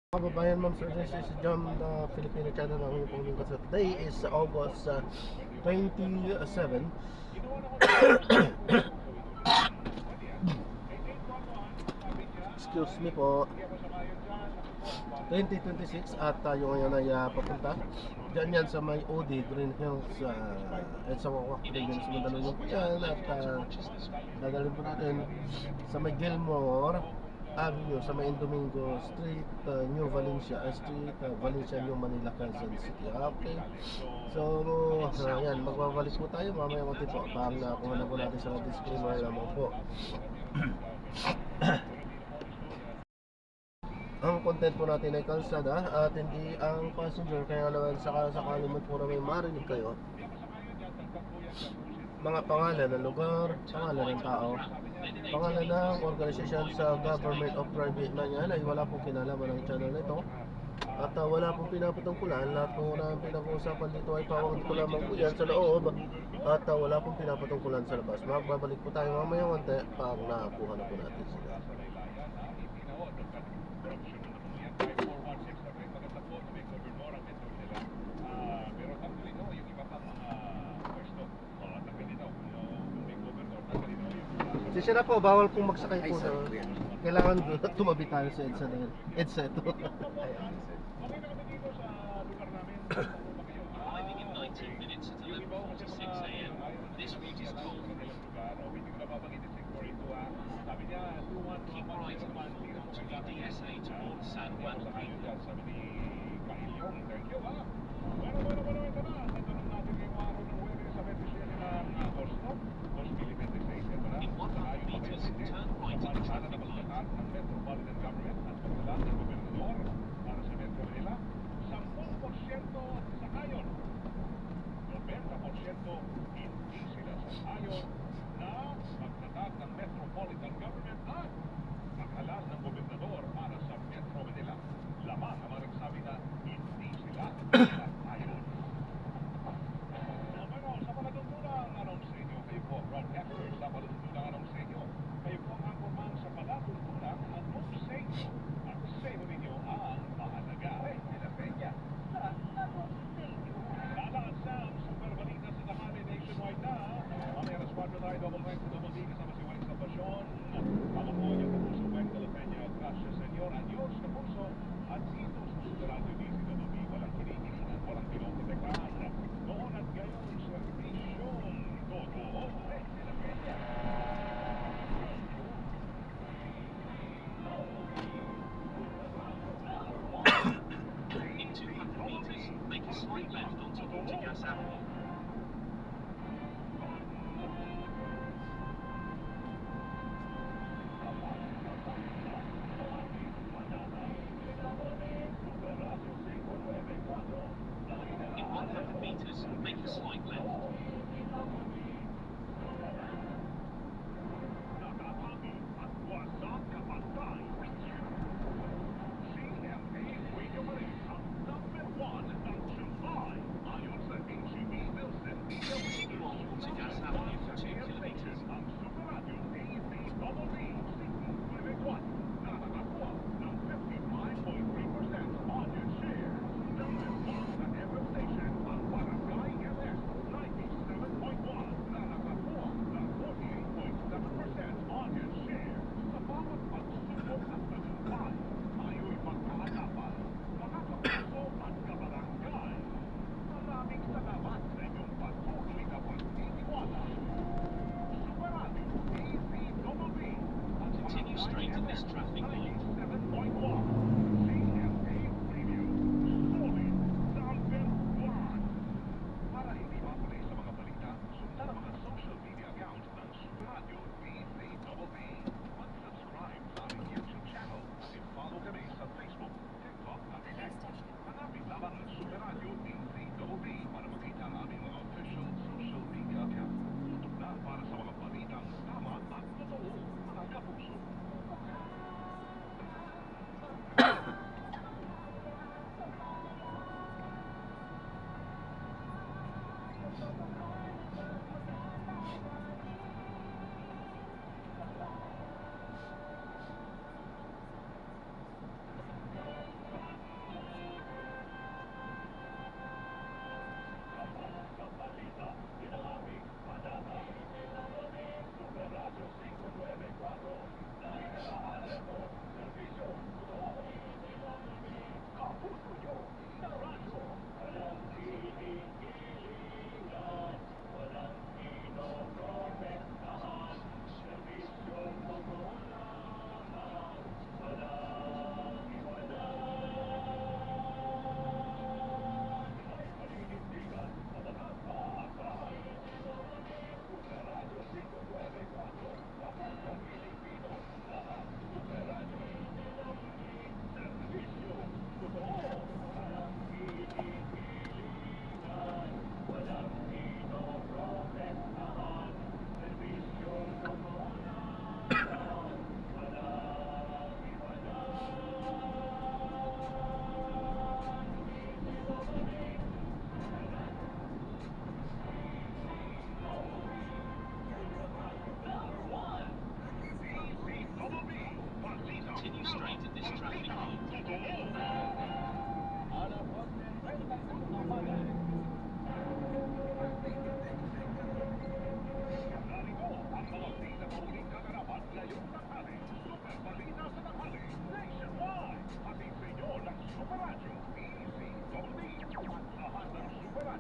Kababayan, ma'am, sir, this is John, Filipino channel ng Puming Kasi. Today is August 27. Excuse me po. 2026 at tayo ngayon ay papunta dyan yan sa may OD Green Hills at sa Wakwak Province Mandaluyong po yan at dadalhin po natin sa may Gilmore Avenue sa may Domingo Street, New Valencia Street, Valencia, New Manila, Quezon City. Okay, so yan, magbabalik po tayo mamaya konti po pang nakuha na po natin sa disclaimer lamang po. Ang content po natin ay kalsada at hindi ang passenger, kaya naman sakali mo po na may marinig kayo mga pangalan ng lugar, pangalan ng tao, pangalan ng organisasyon sa government o private na yan ay wala pong kinalaman ng channel na ito at wala pong pinapatungkulan. Lahat po na pinag-uusapan dito ay pawag ko lamang po yan sa loob at wala pong pinapatungkulan sa labas. Magbabalik po tayo mamaya konti pag nakuha na po natin sila. Sisi na po, bawal pong magsakay po sa... Kailangan tumabi tayo sa EDSA dahil EDSA ito. Arriving in 19 minutes at 11:46 a.m. This route is toll free. Keep right onto the DSA towards San Juan Hill. In 100 meters, turn right at the traffic light. In 200 meters, make a slight left onto Ortigas Avenue. In 100 meters, make a slight left.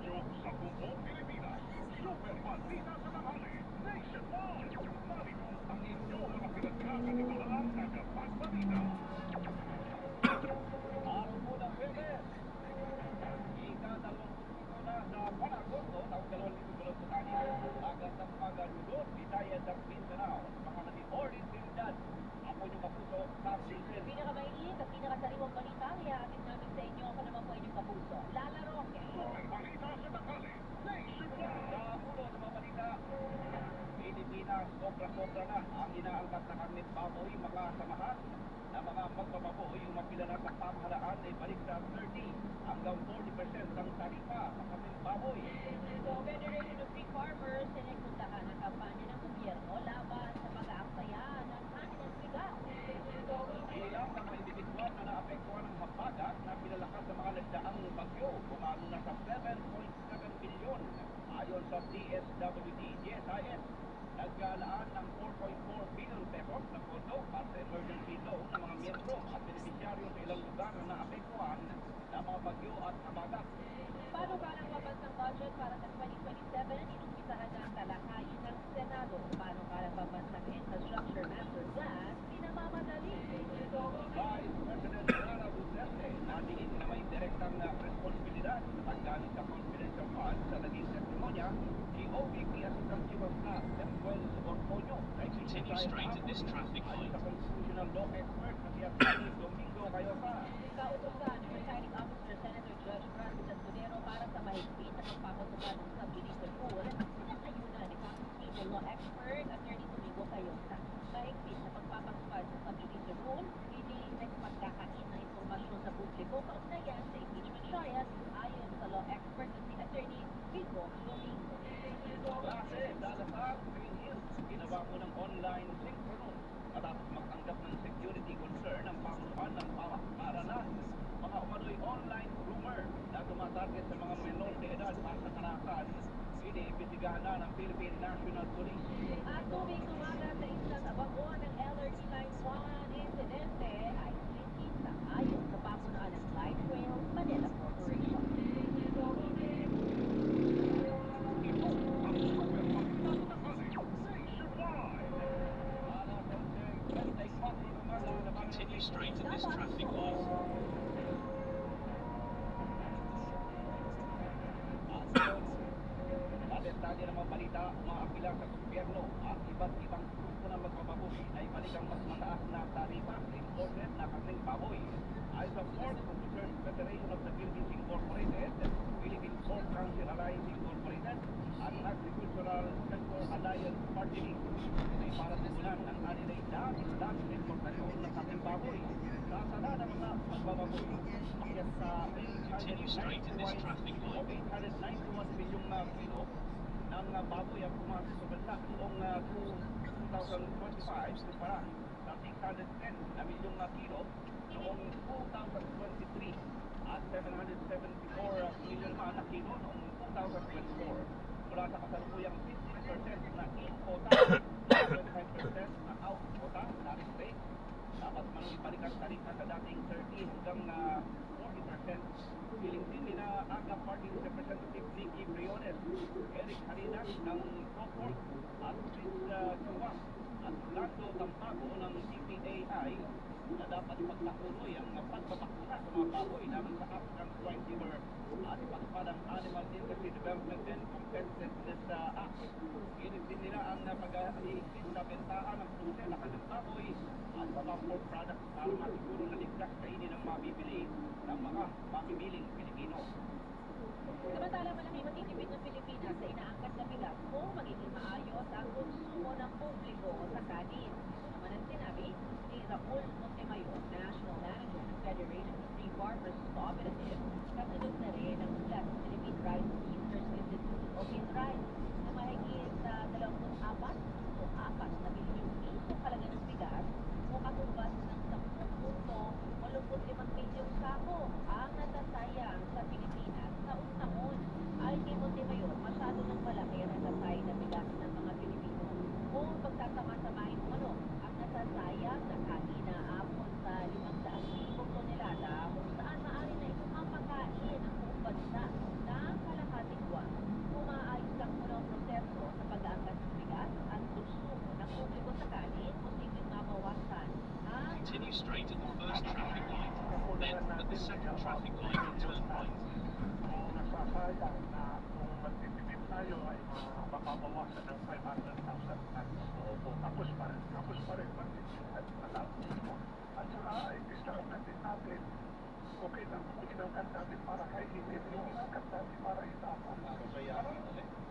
presyo sa buong Pilipinas. Super Balita sa tanghali. Nationwide. Narito ang inyong mga pinagkakatiwalaan na kapagbalita. Ang unang Webes. Ika-25 na sa Panagosto taong 2026. Magandang umaga dulot, Vidayan ng Mindanao. Mga nati-Orlin Trinidad. Ako yung kapuso sa Silvin. Pinakamainit at pinakasariwang balita ang ihahatid namin sa inyo. Ako naman po inyong kapuso, Lala Roque. Super Balita sa tanghali. Nationwide. Sa ulo ng mga balita, Pilipinas, sobra-sobra na ang inaangkat na karnit baboy, mga samahan na mga magbababoy, yung mapila na sa pamahalaan ay balik sa 30 hanggang 40% ang taripa sa karnit baboy. So, Federation of Free Farmers, sinigpuntahan ang kampanya ng gobyerno laban sa pag-aaksaya ng kanilang bigas. Ilang mga individual na naapektuhan ng habagat na pinalakas sa mga nagdaang bagyo, umano na sa 7.7 bilyon. Ayon sa DSWD-GSIS, nagkalaan ng 4.4 billion pesos na pondo para sa emergency loan ng mga miyembro at beneficiaryo sa ilang lugar na naapektuhan ng mga bagyo at habagat. Paano ka ng pambansang budget para sa 2027? Inumpisahan na ang talakayin ng Senado. Paano ka ng pambansang infrastructure master plan? Pinamamadali. Vice President Sara Duterte natingin na may direktang responsibilidad sa paggamit sa confidential funds sa naging testimonya si OVP Assistant Chief of Staff Emmanuel Orponyo. Continue straight at this traffic light. Sa constitutional law expert na si Atty. Domingo Cayosa. Kautusan ni Presiding Officer Senator Judge Francis Escudero para sa mahigpit na pagpapatupad ng subjudice rule. Pinakayunan ni constitutional law expert Atty. Domingo Cayosa. Mahigpit na pagpapatupad ng subjudice rule, inilisek pagkakain na informasyon sa publiko kaugnayan sa impeachment trial ayon sa law expert na si Atty. Vico Domingo. Klase, Dalasar, Green Hills, ginawa ko ng online synchronous matapos magtanggap ng security concern ng pamunuan ng para na mga umano'y online rumor na tumatarget sa mga menor de edad para sa karahasan. Iniimbestigahan na ng Philippine National Police. At tuwing umaga sa isang abago ng LRT Line 1 insidente ay kinikita ayon sa pamunuan ng Light Rail Manila Corporation. Ito ang Super Balita sa tanghali. Nationwide. Alas 11:34 ng umaga na Continue straight at this traffic light. Detalye ng mga balita, umaapila sa gobyerno at iba't ibang grupo ng magbababoy na ibalik ang mas mataas na taripa sa imported na karneng baboy. Ayon sa Pork Producers Federation of the Philippines Incorporated, Philippine Pork Council Alliance Incorporated, at Agricultural Sector Alliance Party List ay para tugunan ang anilay dami ng importasyon ng karneng baboy. Sasala ng mga magbababoy akyat sa Continue straight at this traffic light. 891 milyong kilo ng baboy ang pumasok sa bansa noong 2025 kumpara sa 610 na milyong kilo noong 2023 at 774 milyon na kilo noong 2024. Mula sa kasalukuyang 15% na in-quota, 25% na out-quota tariff rate, dapat man ibalik ang tarifa sa dating 30 hanggang 40%. Piling din nila AGA Party Representative Vicky Briones, Eric Harinas ng Proport at Chris Chua at Orlando Tampago ng CPAI na dapat ipagpatuloy ang pagbabakuna sa mga baboy naman sa African Swine Fever at ipatupad ang Animal Industry Development and Competitiveness Act. Piling din nila ang pag-ihigpit sa bentahan ng produse na kanyang baboy at mga pork products para masiguro na ligtas kainin ang mabibili ng mga mamibiling Pilipino. Samantala, malaki matitipid ng Pilipinas sa inaangkat na bigas kung magiging maayos ang konsumo ng publiko sa kanin. Ito naman ang sinabi ni Raul Montemayor, National Manager ng Federation of Free Farmers Cooperative. Kasunod na rin ang ulat ng Philippine Rice Research Institute o PhilRice na mahigit sa 24 o 4 na bilyong pisong halaga ng bigas o katumbas ng 10.85 milyong sako ang natasayang sa Pilipinas taon-taon. Ayon kay Montemayor, masyado ng malaki ang nasasayang na bigas ng mga Pilipino. Kung pagsasama-samahin mo ang nasasayang na kanin na aabot sa 500,000 tonelada kung saan maaari na itong mapakain ang buong bansa ng kalahating straight at the first traffic light. Then, at the second traffic light, turn right. Nasasayang na kung magtitipid tayo ay mapapawasan ng 500,000 tapos pa rin magtitipid at at saka i-discount din natin okay lang kung inangkat natin para kay hindi yung inangkat natin para itapon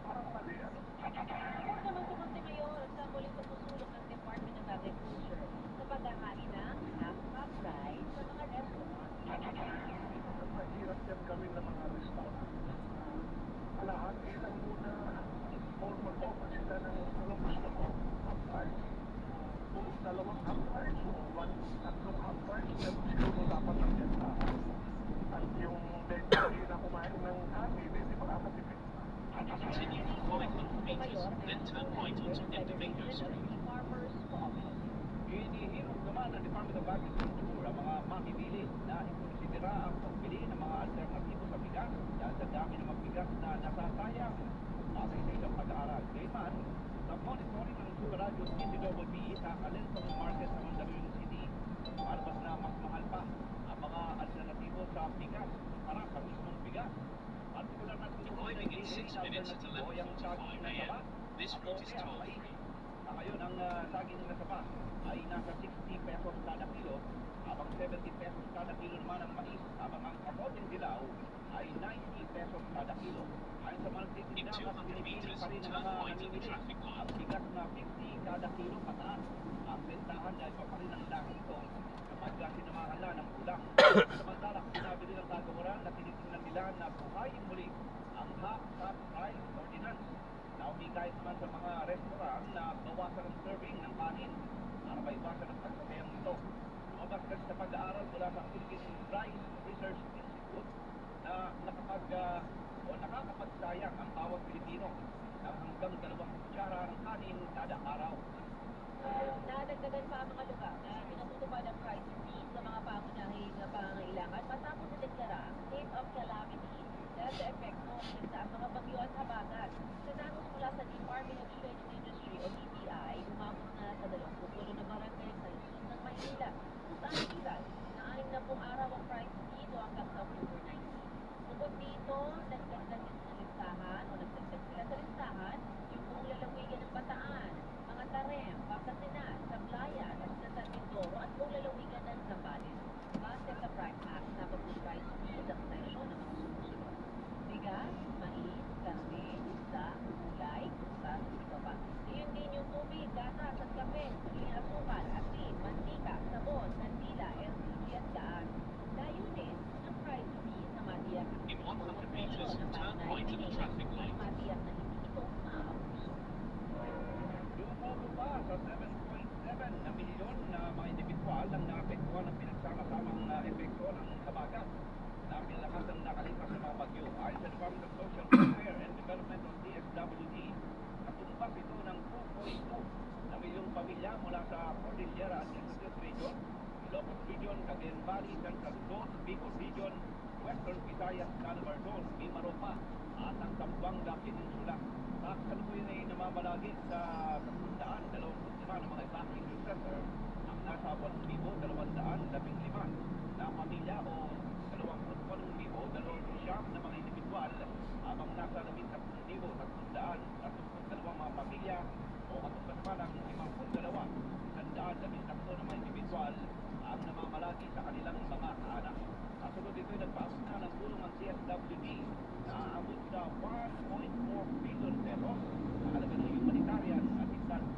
parang mali Huwag naman si Montemayor sa muling pagsusulong ng Department of Agriculture sa paghahain ng half-cup rice sa mga restaurant. mahirap yan gawin ng mga restaurant alahati lang muna or mag-offer sila ng anong gusto mo half price kung dalawang half price o tatlong half price pero siguro dapat ang bentahan at yung hindi na kumain ng kanin hindi makakatipid Continue for 500 meters, then turn right onto Endomingo Street. Farmers Co-option. Hinihirap naman ng Department of Agriculture ang mga mamimili na ikonsidera ang pagbili ng mga alternatibo sa bigas dahil sa dami ng mga bigas na nasasayang. Batay sa isang pag-aaral. Gayman, sa monitoring ng Super Radio CCWB sa Calentong Market sa Mandaluyong City, malabas na mas mahal pa ang mga alternatibo sa bigas para sa mismong bigas. Partikular na Arriving in 6 minutes at 11:45 a.m. This route is toll-free. Ngayon, ang saging na saba ay nasa 60 pesos kada kilo, habang 70 pesos kada kilo naman ang mais, habang ang kamoteng dilaw ay 90 pesos kada kilo. Ayon sa mga In titinda, 200 meters, pa rin ang turn mga right at the namimili. traffic light. Ang bigas na 50 kada kilo pataas. Ang bentahan ay pa rin ang laki ito kapag sinamahala ng ulang. Samantala, sinabi rin ang kagawaran na tinitingnan nila na buhayin muli ang half-cup rice ordinance. Naumigay naman sa mga restaurant na bawasan ang serving ng kanin para maiwasan ang pagsabayang nito. Lumabas kasi sa pag-aaral mula sa Philippine Rice Research Institute na nakakapagsayang ang bawat Pilipino ng hanggang 2 kutsara ng kanin kada araw. Nadagdagan pa ang mga lugar na pinatutupad ang price freeze sa mga pangunahing pangangailangan matapos na deklara ang state of calamity dahil sa epekto ng mga bagyo at habagat. Sa datos mula sa Department of Trade and Industry o DTI, umabot na sa 20 na barangay sa lungsod ng Maynila kung saan ilan na 60 araw ang price freeze o hanggang sa October 19. Bukod dito, nagdagdag din sa listahan o nagdagdag sila sa listahan yung buong lalawigan ng Bataan, mga Tarem, Pangasinan, Sablayan, at sa San Mindoro at buong lalawigan ng Zambales. Base sa Prime Act na mag-price freeze ang presyo ng mga sumusunod. Bigas, mais, karne, isda, gulay, prutas, at iba pa. Iyon din yung tubig, gatas at kape, maging asukal, asin, mantika, sabon, kandila, LPG at gas. Layunin ng price freeze na matiyak ang In 100 presyo meters, ng turn right at the traffic light. matiyak na hindi ito maabuso. Lumobo pa sa 7.7 na milyon na mga individual ang naapektuhan ng pinagsama-samang epekto ng habagat na pinalakas ng nakalipas sa mga bagyo. Ayon sa Department of Social Welfare and Development of DSWD, katumbas ito ng 2.2 na milyong pamilya mula sa Cordillera at Institute Region, Ilocos Region, Cagayan Valley, Central Zone, Bicol Region, Western Visayas, Calabar Zone, Mimaropa, at ang Zamboanga Peninsula. Sa kasalukuyan ay namamalagi sa 325 ng mga evacuation center ang nasa 1,215 na pamilya o 28,200 na mga individual habang nasa 13,332 mga pamilya o katumbas pa ng 52,113 na mga individual ang namamalagi sa kanilang mga anak. Kasunod dito ay nagpaabot na ng tulong ang CSWD na aabot sa 1.4 billion pesos na halaga ng humanitarian assistance.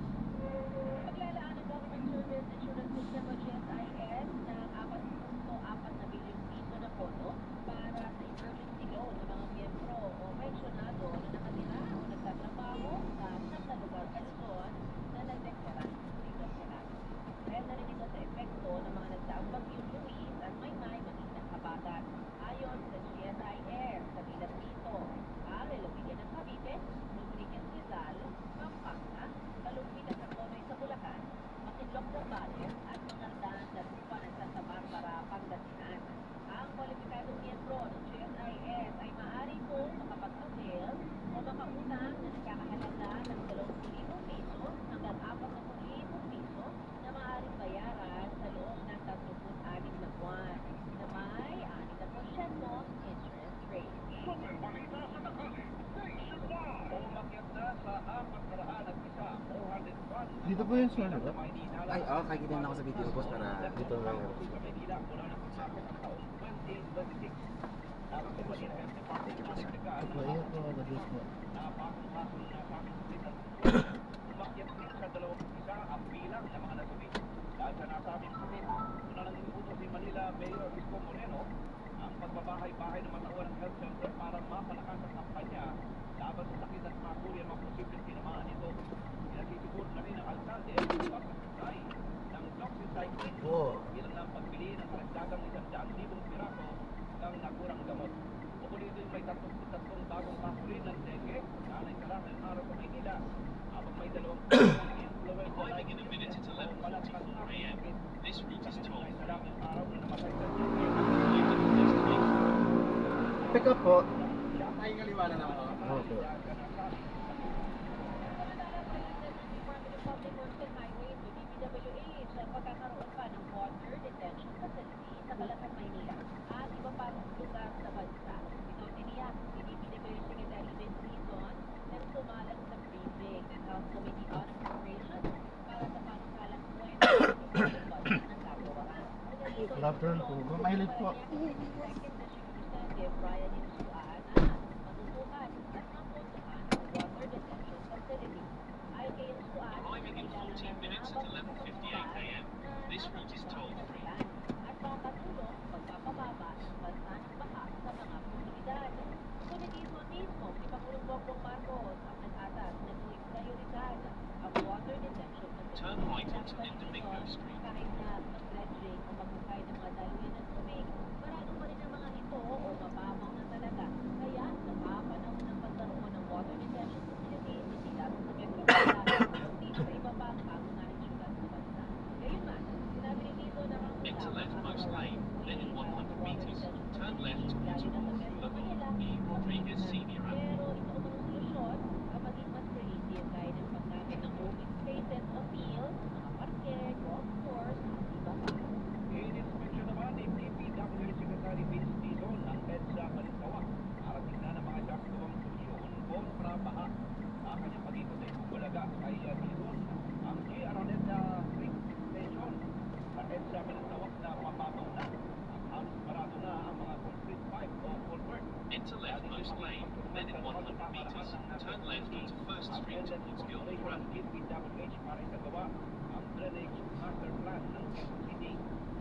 Paglalaan ng Government Service Insurance System o GSIS ng 4.4 na bilyong piso na pondo para sa emergency loan ng mga miyembro o pensyonado na nakatira o nagtatrabaho sa sa lugar sa Luzon na nagdeklara ng state of calamity. Dahil na rin ito sa epekto ng mga nagdaang bagyong Luis at Maymay maging ng habagat. Ayon sa GSIS, kabilang dito ang lalawigan Dito po yung sir, diba? Ay, oo, kakita na ako sa video, boss, para Dito lang. Maingat po ako, Diyos po. Umakyat din sa 21 ang bilang ng mga nasabi. Dahil sa nasabing sulit, una nang inuutos si Manila Mayor Isko Moreno ang pagbabahay-bahay ng matawan ng health center para mapalakas ang kampanya laban sa sakit at makuri ang mga posibleng tinamaan nito. Pinasisiguro na rin ang alkalde ang pagkakasay ng doxycycline Oo. bilang ng pagbili ng karagdagang 100,000 piraso ng naturang gamot. Bukod dito may 33 bagong kaso rin ng dengue na naitala ng araw sa Maynila. Habang may 2 influenza Arriving in a minute at 11:44 a.m. This route is toll free. araw na namatay sa Arriving at the destination. Pick up po. Ay, kaliwa na naman ako. Okay. Department of Public Works and Highways o DPWH ang pagkakaroon pa ng water detention facility sa Kalasang, Maynila at iba pa lugar sa bansa. Ito tiniyak ni DPWH Secretary Vince Dizon nang sumalang sa briefing ng House Committee on Appropriations para sa panukalang 2020 budget ng kagawaran. Good afternoon po. Mahilig po. Second District Representative Brian Insuan na matutukan at mapuntukan ang water detention facility. Ayon kay Insuan, Arriving in 14 minutes at 11:58 a.m. This route is toll free. at makatulong pagpapababa ng banta ng baha sa mga komunidad. Ngunit dito mismo si Pangulong Bongbong Marcos ang nag-atas na tuwing prioridad ang water detention facility. Turn right onto Indomingo Street. Kahit na mag-dredging o maghukay ng mga daluyan ng tubig, marami pa rin ang mga ito o mababaw na talaga. Kaya napapanahon ng pagkaroon ng water detention facility hindi lang sa Metro Manila, kundi sa iba pang pangunahing syudad sa bansa. Gayunman, sinabi ni Dito na ang Into leftmost lane, then in 100 meters, turn left towards Boulevard E. Rodriguez Senior Avenue. Pero ito ang solusyon ang maging mas creative gaya ng paggamit ng open spaces o fields, mga parke, golf course, at iba pa. In-inspection naman ni DPWH Secretary Vince Dizon ang EDSA Balintawak para tingnan ang mga saktuang solusyon kontra baha. Sa kanyang pag-ikot ay bumalaga kay Dizon ang G. Araneta Creek Extension sa EDSA Balintawak na mababaw na at halos parado na ang mga concrete pipe o culvert. Into leftmost lane, then in 100 meters, turn left onto First Street towards Gilman Road. DPWH para isagawa ang drainage master plan ng Quezon City.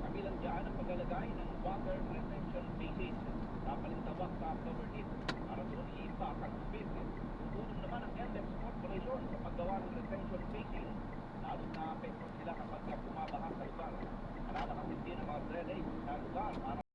Kabilang dyan ang paglalagay ng water retention basin sa Balintawak sa Cloverleaf para doon iimbak ang tubig. Tutulong naman ang NLEX Corporation sa paggawa ng retention basin lalo na apekto sila kapag bumabaha sa lugar. Alalahasin din ang mga drainage sa lugar para